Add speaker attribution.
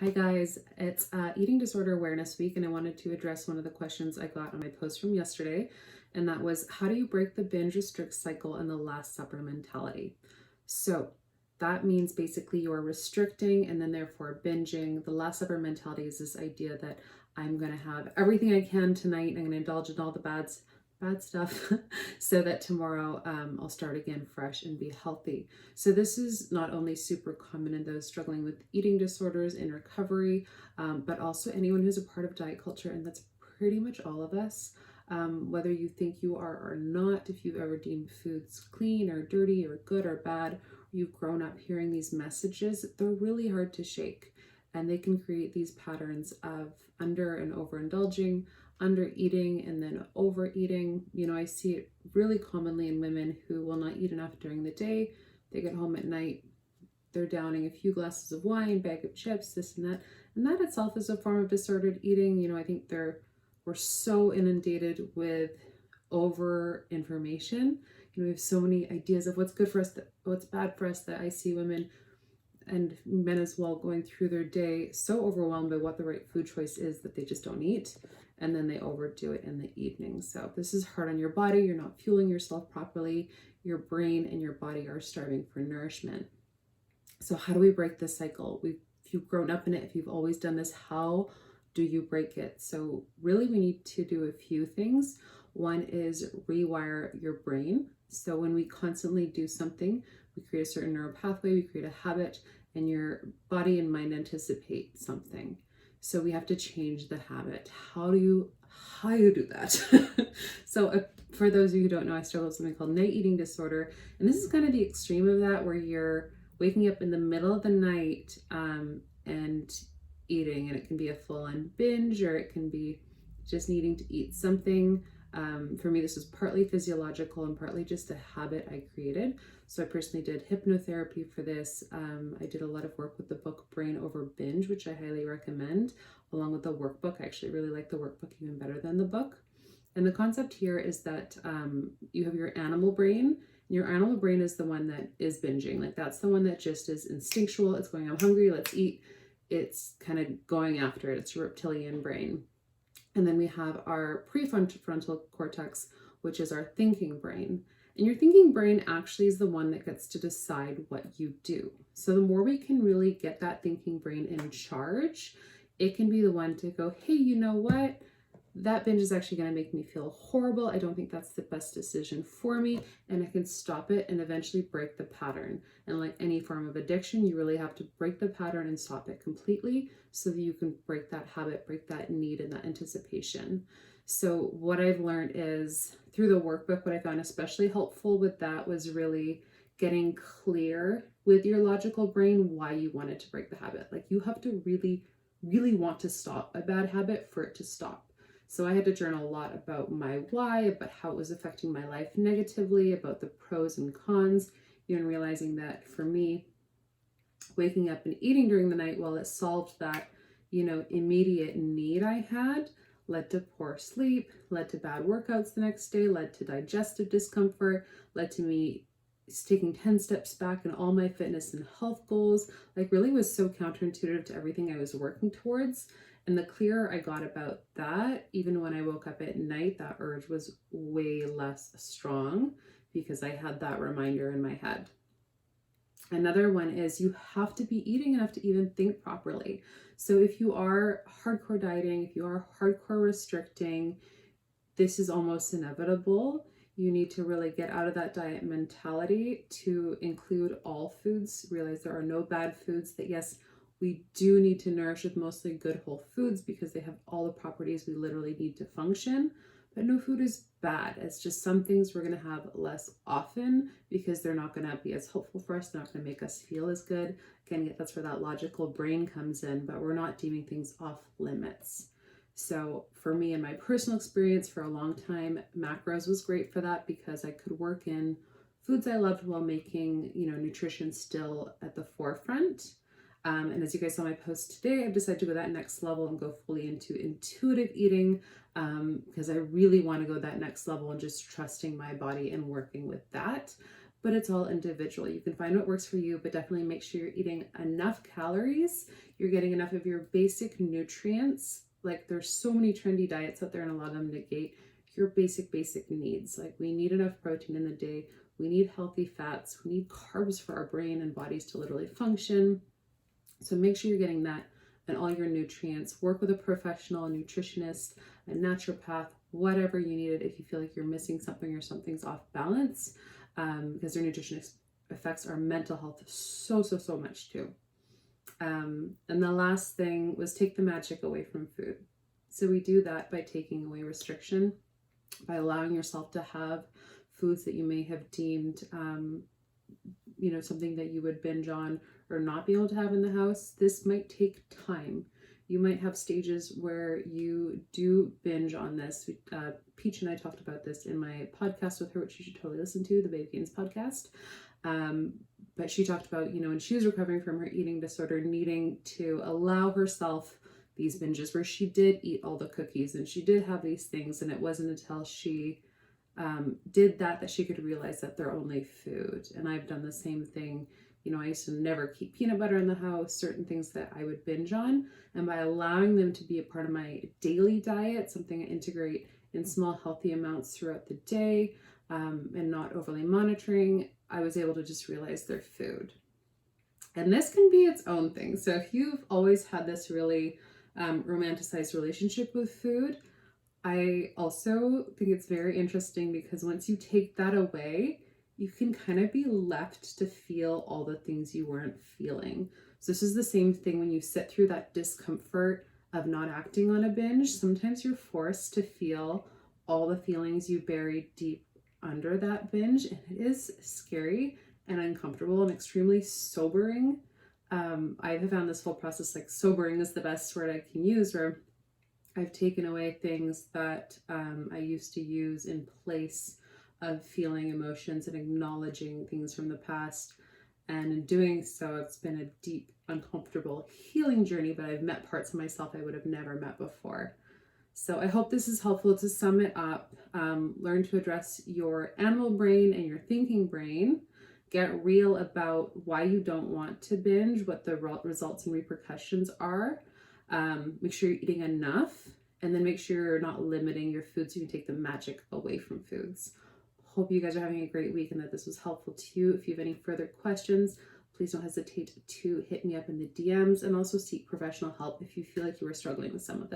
Speaker 1: Hi guys, it's Eating Disorder Awareness Week, and I wanted to address one of the questions I got on my post from yesterday, and that was, how do you break the binge restrict cycle and the Last Supper mentality? So that means basically you are restricting and then therefore binging. The Last Supper mentality is this idea that I'm going to have everything I can tonight. I'm going to indulge in all the bad stuff so that tomorrow I'll start again fresh and be healthy. So this is not only super common in those struggling with eating disorders in recovery, but also anyone who's a part of diet culture, and that's pretty much all of us. Whether you think you are or not, if you've ever deemed foods clean or dirty or good or bad, or you've grown up hearing these messages, they're really hard to shake. And they can create these patterns of under and overindulging, under eating, and then overeating. I see it really commonly in women who will not eat enough during the day. They get home at night, they're downing a few glasses of wine, bag of chips, this and that. And that itself is a form of disordered eating. I think we're so inundated with over information. We have so many ideas of what's good for us, what's bad for us, that I see women and men as well going through their day so overwhelmed by what the right food choice is that they just don't eat, and then they overdo it in the evening. So this is hard on your body. You're not fueling yourself properly. Your brain and your body are starving for nourishment. So how do we break this cycle? If you've grown up in it, if you've always done this, how do you break it? So really we need to do a few things. One is rewire your brain. So when we constantly do something, we create a certain neural pathway, we create a habit, and your body and mind anticipate something. So we have to change the habit. How do you do that? So for those of you who don't know, I struggle with something called night eating disorder. And this is kind of the extreme of that, where you're waking up in the middle of the night and eating, and it can be a full-on binge, or it can be just needing to eat something. For me, this was partly physiological and partly just a habit I created. So I personally did hypnotherapy for this. I did a lot of work with the book Brain Over Binge, which I highly recommend, along with the workbook. I actually really like the workbook even better than the book. And the concept here is that you have your animal brain. Your animal brain is the one that is binging. Like, that's the one that just is instinctual. It's going, I'm hungry, let's eat. It's kind of going after it. It's your reptilian brain. And then we have our prefrontal cortex, which is our thinking brain. And your thinking brain actually is the one that gets to decide what you do. So the more we can really get that thinking brain in charge, it can be the one to go, hey, you know what? That binge is actually going to make me feel horrible. I don't think that's the best decision for me. And I can stop it and eventually break the pattern. And like any form of addiction, you really have to break the pattern and stop it completely so that you can break that habit, break that need and that anticipation. So what I've learned is through the workbook, what I found especially helpful with that was really getting clear with your logical brain why you wanted to break the habit. Like, you have to really, really want to stop a bad habit for it to stop. So I had to journal a lot about my why, about how it was affecting my life negatively, about the pros and cons, even realizing that for me, waking up and eating during the night, while it solved that, immediate need I had, led to poor sleep, led to bad workouts the next day, led to digestive discomfort, led to me taking 10 steps back in all my fitness and health goals. Like, really was so counterintuitive to everything I was working towards. And the clearer I got about that, even when I woke up at night, that urge was way less strong because I had that reminder in my head. Another one is you have to be eating enough to even think properly. So if you are hardcore dieting, if you are hardcore restricting, this is almost inevitable. You need to really get out of that diet mentality to include all foods. Realize there are no bad foods, that yes, we do need to nourish with mostly good whole foods because they have all the properties we literally need to function. But no food is bad. It's just some things we're going to have less often because they're not going to be as helpful for us. They're not going to make us feel as good. Again, that's where that logical brain comes in, but we're not deeming things off limits. So for me, in my personal experience, for a long time, macros was great for that because I could work in foods I loved while making, nutrition still at the forefront. And as you guys saw my post today, I've decided to go that next level and go fully into intuitive eating because I really want to go that next level and just trusting my body and working with that. but it's all individual. You can find what works for you, but definitely make sure you're eating enough calories, you're getting enough of your basic nutrients. Like there's so many trendy diets out there and a lot of them negate your basic needs. Like we need enough protein in the day, we need healthy fats, we need carbs for our brain and bodies to literally function. So make sure you're getting that and all your nutrients. Work with a professional, a nutritionist, a naturopath, whatever you needed if you feel like you're missing something or something's off balance, because their nutrition affects our mental health so much too. And the last thing was take the magic away from food. So we do that by taking away restriction, by allowing yourself to have foods that you may have deemed, something that you would binge on or not be able to have in the house. This might take time. You might have stages where you do binge on this. Peach and I talked about this in my podcast with her, which you should totally listen to, the Baby Gains podcast. But she talked about, when she was recovering from her eating disorder, needing to allow herself these binges where she did eat all the cookies and she did have these things. And it wasn't until she did that she could realize that they're only food. And I've done the same thing. I used to never keep peanut butter in the house, certain things that I would binge on. And by allowing them to be a part of my daily diet, something I integrate in small, healthy amounts throughout the day, and not overly monitoring, I was able to just realize they're food. And this can be its own thing. So if you've always had this really romanticized relationship with food, I also think it's very interesting because once you take that away, you can kind of be left to feel all the things you weren't feeling. So this is the same thing when you sit through that discomfort of not acting on a binge. Sometimes you're forced to feel all the feelings you buried deep under that binge, and it is scary and uncomfortable and extremely sobering. I have found this whole process, like sobering is the best word I can use, where I've taken away things that I used to use in place of feeling emotions and acknowledging things from the past. And in doing so, it's been a deep, uncomfortable healing journey, but I've met parts of myself I would have never met before. So I hope this is helpful. To sum it up, learn to address your animal brain and your thinking brain. Get real about why you don't want to binge, what the results and repercussions are. Make sure you're eating enough, and then make sure you're not limiting your food so you can take the magic away from foods. Hope you guys are having a great week and that this was helpful to you. If you have any further questions, please don't hesitate to hit me up in the DMs, and also seek professional help if you feel like you are struggling with some of this.